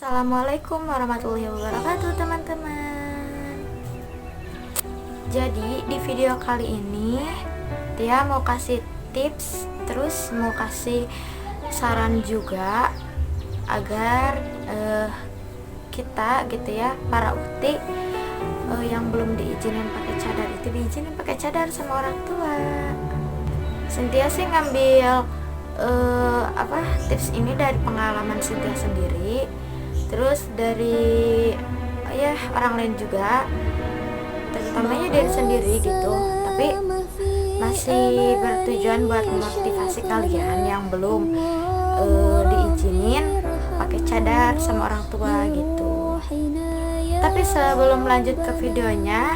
Assalamualaikum warahmatullahi wabarakatuh teman-teman. Jadi di video kali ini dia mau kasih tips, terus mau kasih saran juga agar kita gitu ya, para ukti yang belum diizinin pakai cadar itu diizinin pakai cadar sama orang tua. Cynthia sih ngambil tips ini dari pengalaman Cynthia sendiri, terus dari orang lain juga, terutamanya dari sendiri gitu. Tapi masih bertujuan buat memotivasi kalian yang belum diizinin pakai cadar sama orang tua gitu. Tapi sebelum lanjut ke videonya,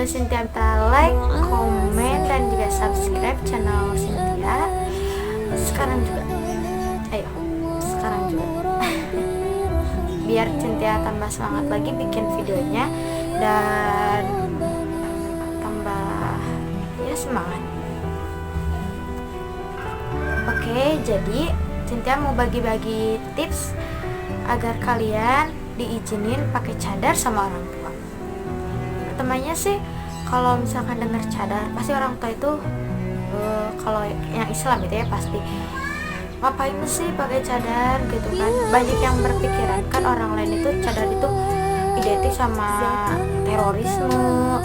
Cynthia minta like, komen, dan juga subscribe channel Cynthia sekarang juga. Ayo, sekarang juga. Biar Cynthia tambah semangat lagi bikin videonya dan tambah semangat. Oke, jadi Cynthia mau bagi-bagi tips agar kalian diizinin pakai cadar sama orang tua. Pertamanya sih, kalau misalkan dengar cadar, pasti orang tua itu kalau yang Islam gitu ya, pasti ngapain sih pakai cadar gitu kan. Banyak yang berpikiran kan orang lain itu cadar itu identik sama terorisme,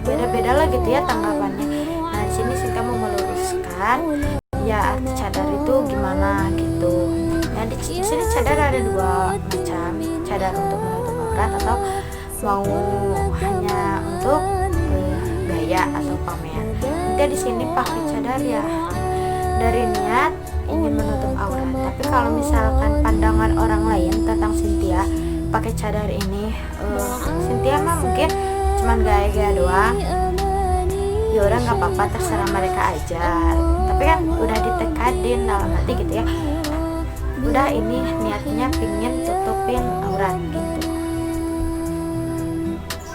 beda-beda lah gitu ya tanggapannya. Nah di sini sih kamu meluruskan ya cadar itu gimana gitu. Nah di sini cadar ada dua macam, cadar untuk menutup aurat atau mau hanya untuk gaya atau pamer. Kita di sini pakai cadar ya dari niat ingin menutup aurat. Tapi kalau misalkan pandangan orang lain tentang Cynthia pakai cadar ini, Cynthia mah mungkin cuman gaya-gaya doang. Ya udah nggak apa-apa, terserah mereka aja. Tapi kan udah ditekadin dalam hati gitu ya. Udah ini niatnya pingin tutupin aurat gitu.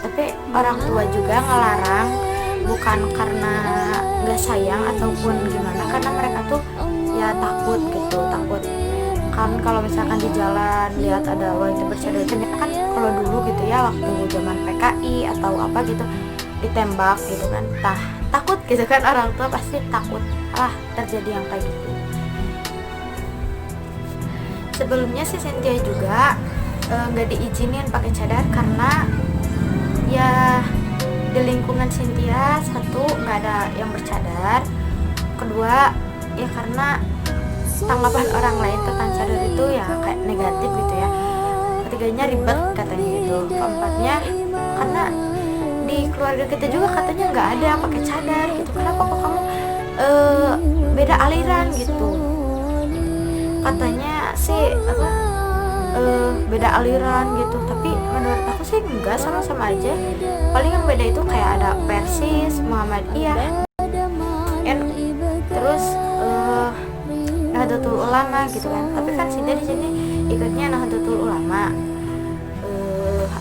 Tapi orang tua juga ngelarang bukan karena nggak sayang ataupun gimana, karena mereka tuh ya takut gitu, takut kan kalau misalkan di jalan lihat ada wanita bercadar kan kalau dulu gitu ya waktu zaman PKI atau apa gitu ditembak gitu kan, takut gitu kan, orang tua pasti takut terjadi yang kayak gitu. Sebelumnya sih Cynthia juga nggak diizinin pakai cadar karena ya di lingkungan Cynthia, satu nggak ada yang bercadar, kedua ya karena tanggapan orang lain tentang cadar itu ya kayak negatif gitu ya, ketiganya ribet katanya gitu, keempatnya karena di keluarga kita juga katanya nggak ada yang pakai cadar gitu, kenapa kok kamu beda aliran gitu, katanya sih beda aliran gitu. Tapi menurut aku sih enggak, sama-sama aja, paling yang beda itu kayak ada Persis, Muhammadiyah, terus Nahdlatul Ulama gitu kan. Tapi kan Cynthia di sini ikutnya Nahdlatul Ulama.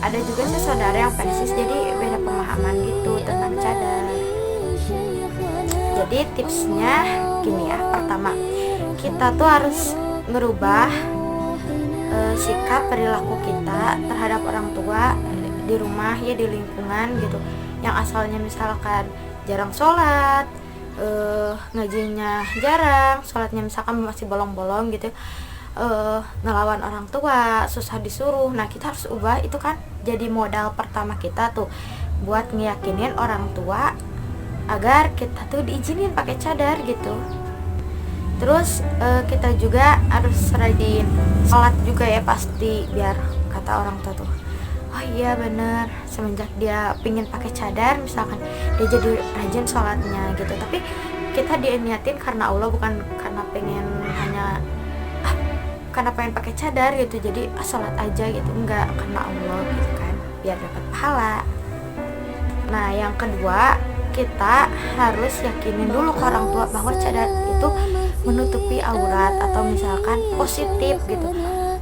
Ada juga sih saudara yang Persis, jadi beda pemahaman gitu tentang cadar. Jadi tipsnya gini ya, pertama kita tuh harus ngerubah sikap perilaku kita terhadap orang tua di rumah ya, di lingkungan gitu, yang asalnya misalkan jarang sholat, ngajinya jarang, sholatnya misalkan masih bolong-bolong gitu, ngelawan orang tua, susah disuruh. Nah kita harus ubah itu kan, jadi modal pertama kita tuh buat ngeyakinin orang tua agar kita tuh diizinin pakai cadar gitu. Terus kita juga harus rajin sholat juga ya pasti, biar kata orang tua tuh, oh iya bener, semenjak dia pingin pakai cadar misalkan dia jadi rajin sholatnya gitu. Tapi kita diniatin karena Allah, bukan karena pengen hanya karena pengen pakai cadar gitu, jadi sholat aja gitu, enggak, karena Allah gitu kan, biar dapat pahala. Nah yang kedua, kita harus yakinin dulu ke orang tua bahwa cadar itu menutupi aurat atau misalkan positif gitu.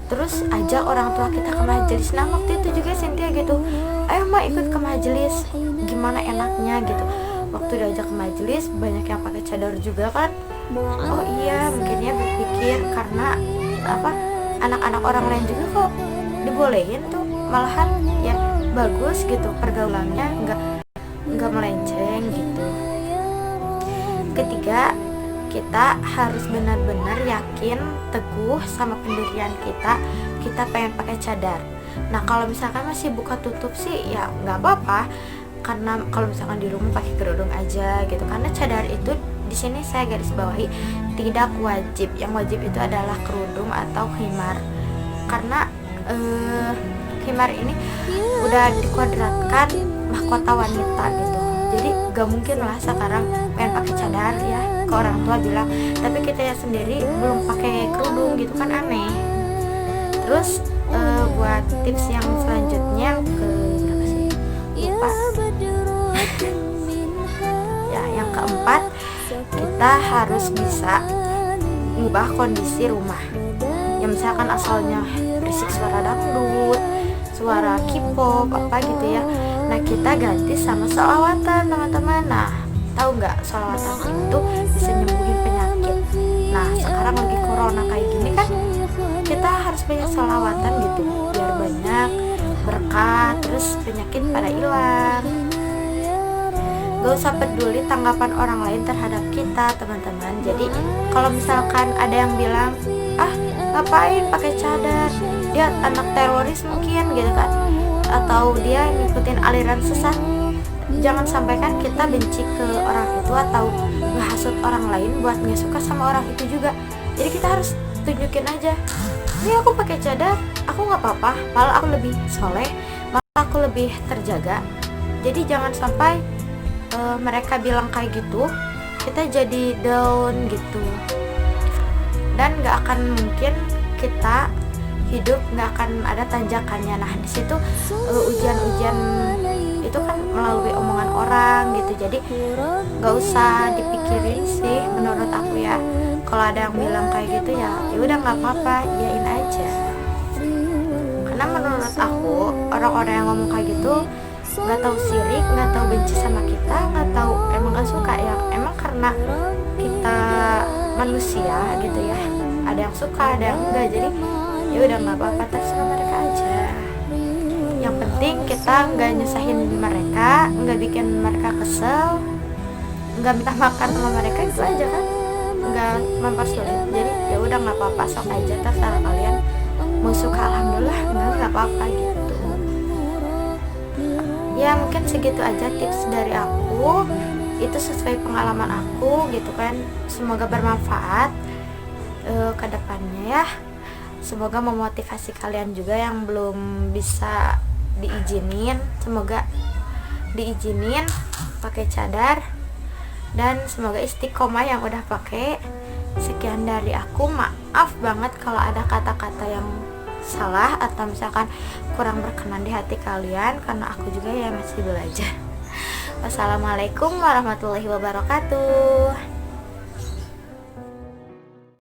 Terus ajak orang tua kita ke majelis. Nah waktu itu juga Cynthia gitu, ayo mbak ikut ke majelis, gimana enaknya gitu. Waktu diajak ke majelis banyak yang pakai cadar juga kan. Oh iya, mungkin ya berpikir karena apa anak-anak orang lain juga kok dibolehin tuh, malahan ya bagus gitu pergaulannya, nggak melenceng gitu. Ketiga, kita harus benar-benar yakin teguh sama pendirian kita pengen pakai cadar. Nah kalau misalkan masih buka tutup sih ya nggak apa-apa, karena kalau misalkan di rumah pakai kerudung aja gitu, karena cadar itu di sini saya garis bawahi tidak wajib. Yang wajib itu adalah kerudung atau khimar, karena khimar ini udah dikuadratkan mahkota wanita gitu. Jadi gak mungkin lah sekarang pengen pakai cadar ya ke orang tua bilang, tapi kita ya sendiri belum pakai kerudung gitu kan aneh. Terus buat tips yang selanjutnya ke berapa sih? Lupa. Ya, yang keempat, kita harus bisa mengubah kondisi rumah. Ya misalkan asalnya berisik suara dangdut, suara K-pop apa gitu ya. Nah kita ganti sama sholawatan teman-teman. Nah tahu nggak, sholawatan itu bisa nyembuhin penyakit. Nah sekarang lagi corona kayak gini kan, kita harus banyak sholawatan gitu biar banyak berkah, terus penyakit pada hilang. Gak usah peduli tanggapan orang lain terhadap kita teman-teman. Jadi kalau misalkan ada yang bilang, ah ngapain pakai cadar, dia anak teroris mungkin gitu kan, atau dia ngikutin aliran sesat, jangan sampaikan kita benci ke orang itu atau ngehasut orang lain buat nggak suka sama orang itu juga. Jadi kita harus tunjukin aja, ini aku pakai cadar, aku nggak apa-apa, malah aku lebih soleh, malah aku lebih terjaga. Jadi jangan sampai mereka bilang kayak gitu kita jadi down gitu, dan nggak akan mungkin kita hidup, nggak akan ada tanjakannya. Nah di situ ujian-ujian itu kan melalui omongan orang gitu. Jadi nggak usah dipikirin sih menurut aku ya. Kalau ada yang bilang kayak gitu ya udah nggak apa-apa, iyain aja. Karena menurut aku orang-orang yang ngomong kayak gitu nggak tahu sirik, nggak tahu benci sama kita, nggak tahu emang nggak suka ya, emang karena kita manusia gitu ya, ada yang suka ada yang enggak. Jadi ya udah nggak apa-apa, terserah mereka aja. Yang penting kita nggak nyusahin mereka, nggak bikin mereka kesel, nggak minta makan sama mereka, itu aja kan, nggak mempersulit. Jadi ya udah nggak apa-apa, sok aja, terserah kalian mau suka alhamdulillah, nggak apa-apa gitu. Ya mungkin segitu aja tips dari aku, itu sesuai pengalaman aku gitu kan. Semoga bermanfaat ke depannya ya. Semoga memotivasi kalian juga yang belum bisa diizinin, semoga diizinin pakai cadar, dan semoga istiqomah yang udah pakai. Sekian dari aku, maaf banget kalau ada kata-kata yang salah atau misalkan kurang berkenan di hati kalian, karena aku juga ya masih belajar. Wassalamualaikum warahmatullahi wabarakatuh.